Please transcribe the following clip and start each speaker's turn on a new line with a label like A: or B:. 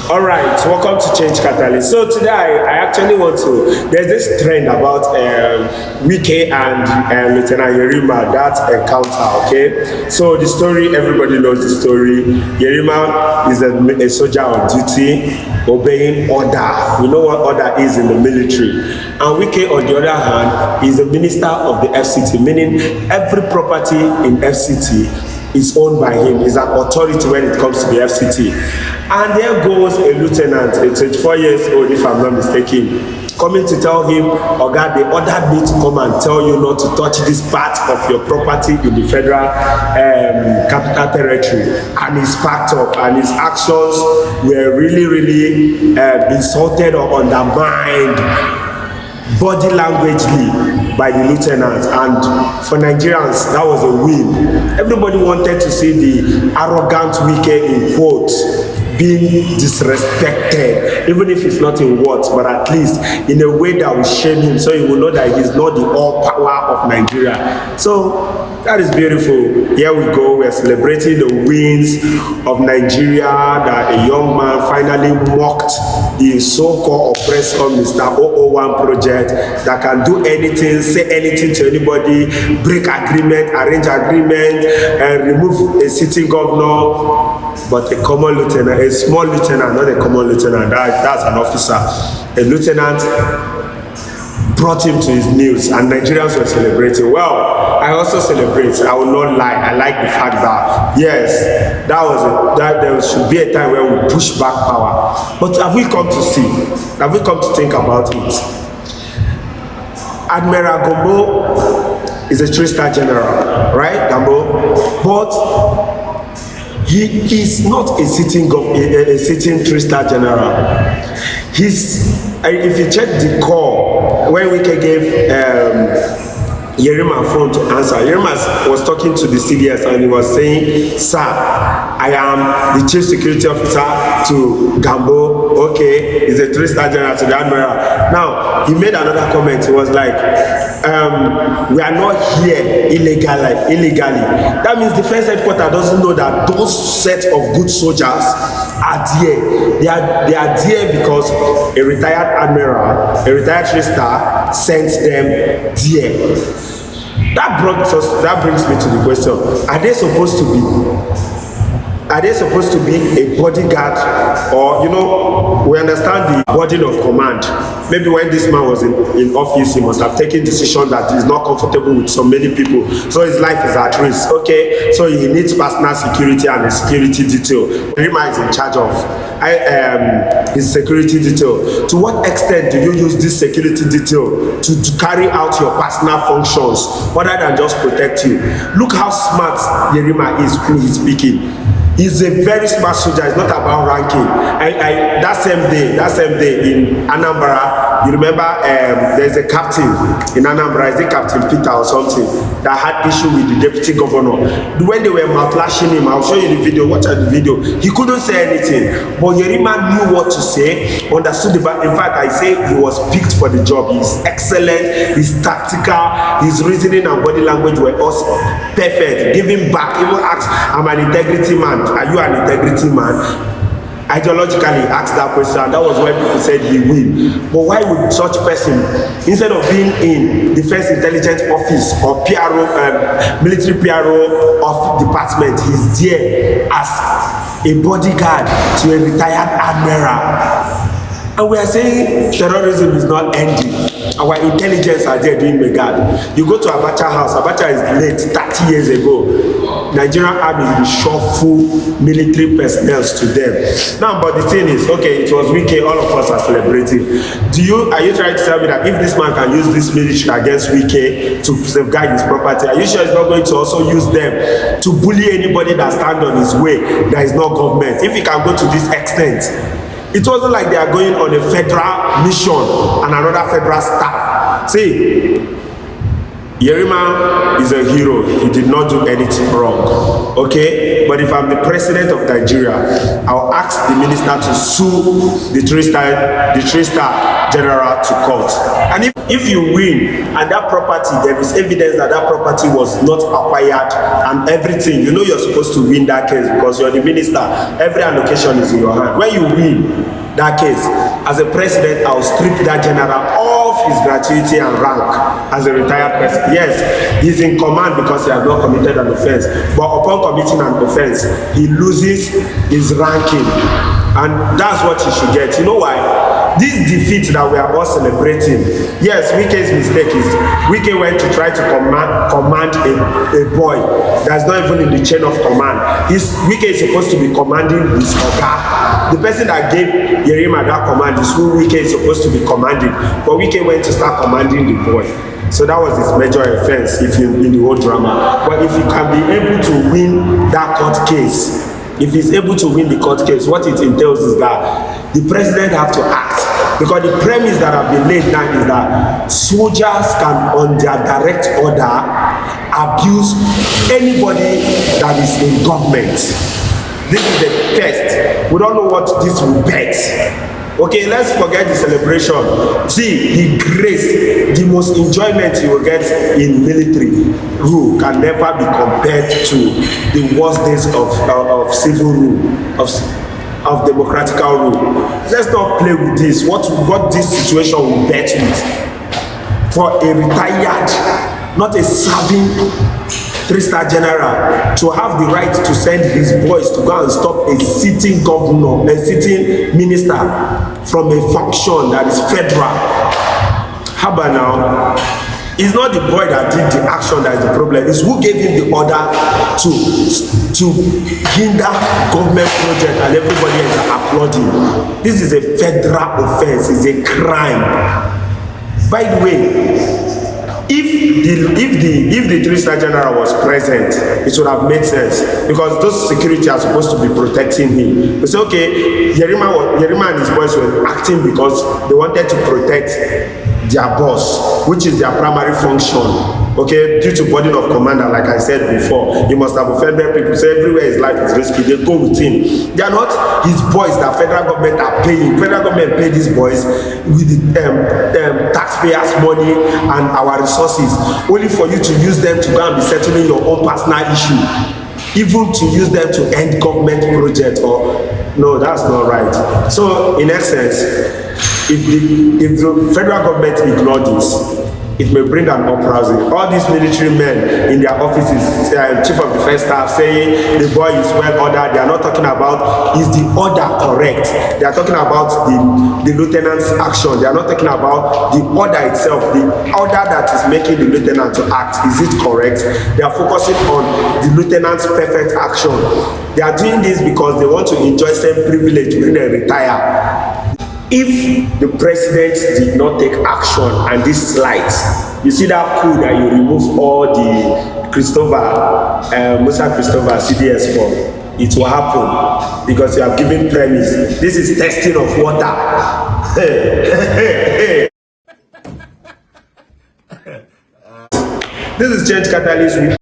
A: All right, welcome to Change Catalyst. So today I actually want to. There's this trend about Wike and Lieutenant Yerima, that encounter. Okay, so the story, everybody knows the story. Yerima is a soldier on duty, obeying order. We know what order is in the military. And Wike, on the other hand, is a minister of the FCT, meaning every property in FCT is owned by him. He's an authority when it comes to the FCT. And there goes a lieutenant, a 24 years old, if I'm not mistaken, coming to tell him, "Oh God, they ordered me to come and tell you not to touch this part of your property in the federal capital territory." And he's packed up, and his actions were really insulted or undermined body languagely by the lieutenant. And for Nigerians, that was a win. Everybody wanted to see the arrogant Wike, in quotes, being disrespected, even if it's not in words, but at least in a way that will shame him, so he will know that he's not the all power of Nigeria. So that is beautiful. Here we go. We're celebrating the wins of Nigeria, that a young man finally mocked the so-called oppressed Mr. 001 project that can do anything, say anything to anybody, break agreement, arrange agreement, and remove a sitting governor. But a common lieutenant, a small lieutenant, not a common lieutenant, that's an officer. A lieutenant brought him to his news, and Nigerians were celebrating. Well, I also celebrate. I will not lie. I like the fact that yes, that there should be a time where we push back power. But have we come to see? Have we come to think about it? Admiral Gambo is a 3-star general, right, Gambo? But he is not a sitting 3-star general. If you check the call, when Wike gave Yerima phone to answer, Yerima was talking to the CDS and he was saying, "Sir, I am the chief security officer to Gambo." Okay, he's a 3-star general to the admiral. Now, he made another comment. He was like, "We are not here illegally." That means defense headquarters doesn't know that those set of good soldiers are there. They are there because a retired admiral, a retired 3-star, sent them there. That brings me to the question: Are they supposed to be a bodyguard? Or, we understand the burden of command. Maybe when this man was in office, he must have taken decision that he's not comfortable with so many people, so his life is at risk. Okay, so he needs personal security and a security detail. Yerima is in charge of his security detail. To what extent do you use this security detail to carry out your personal functions other than just protect you? Look how smart Yerima is when he's speaking. He's a very smart soldier. It's not about ranking. That same day in Anambra, you remember there's a captain in Anambra, is it Captain Peter or something, that had issue with the deputy governor. When they were mouth-lashing him, I'll show you the video, watch out the video. He couldn't say anything, but Yerima knew what to say, understood the back. In fact, I say he was picked for the job. He's excellent, he's tactical, his reasoning and body language were also perfect. Giving back, even asked, "I'm an integrity man. Are you an integrity man?" Ideologically asked that question. That was when people said he win. But why would such person, instead of being in Defense Intelligence Office or PRO, military PRO of department, he's there as a bodyguard to a retired admiral? And we are saying terrorism is not ending. Our intelligence are there doing the guard. You go to Abacha house. Abacha is late 30 years ago. Nigerian army will shuffle military personnel to them. Now, but the thing is, okay, it was Wike, all of us are celebrating. Are you trying to tell me that if this man can use this military against Wike to safeguard his property, are you sure he's not going to also use them to bully anybody that stand on his way that is not government? If he can go to this extent, it wasn't like they are going on a federal mission and another federal staff. See, Yerima is a hero. He did not do anything wrong. Okay? But if I'm the president of Nigeria, I'll ask the minister to sue the three-star general to court. And if you win and that property, there is evidence that that property was not acquired and everything, you know you're supposed to win that case because you're the minister. Every allocation is in your hand. When you win that case, as a president, I'll strip that general of his gratuity and rank as a retired person. Yes, he's in command because he has not committed an offense. But upon committing an offense, he loses his ranking. And that's what he should get. You know why? This defeat that we are all celebrating, yes, Wike's mistake is Wike went to try to command a boy that's not even in the chain of command. Wike is supposed to be commanding his oga. The person that gave Yerima that command is who Wike is supposed to be commanding. But Wike went to start commanding the boy. So that was his major offense in the whole drama. But if he can be able to win that court case, if he's able to win the court case, what it entails is that the president have to act. Because the premise that have been laid down is that soldiers can, on their direct order, abuse anybody that is in government. This is the test. We don't know what this will bet. Okay, let's forget the celebration. See, the grace, the most enjoyment you will get in military rule can never be compared to the worst days of civil rule, of democratical rule. Let's not play with this. What this situation will bet with for a retired, not a serving three-star general to have the right to send his boys to go and stop a sitting governor, a sitting minister from a function that is federal. How about now? It's not the boy that did the action that is the problem. It's who gave him the order to hinder government project and everybody is applauding. This is a federal offense. It's a crime. By the way, if the three-star general was present, it would have made sense because those security are supposed to be protecting him. We say, okay, Yerima and his boys were acting because they wanted to protect their boss, which is their primary function. Okay, due to burden of commander, like I said before, he must have offended people. So everywhere his life is risky, they go with him. They are not his boys that federal government are paying. Federal government pay these boys with the taxpayers' money and our resources, only for you to use them to go and be settling your own personal issue, even to use them to end government project. Or no, that's not right. So in essence, if the federal government ignore this, it may bring an uprising. All these military men in their offices, chief of defense staff saying the boy is well ordered. They are not talking about is the order correct. They are talking about the lieutenant's action. They are not talking about the order itself, the order that is making the lieutenant to act. Is it correct? They are focusing on the lieutenant's perfect action. They are doing this because they want to enjoy some privilege when they retire. If the president did not take action and this slight, you see that coup that you remove all the Musa Christopher CDS form, it will happen because you have given premise. This is testing of water. This is Change Catalyst.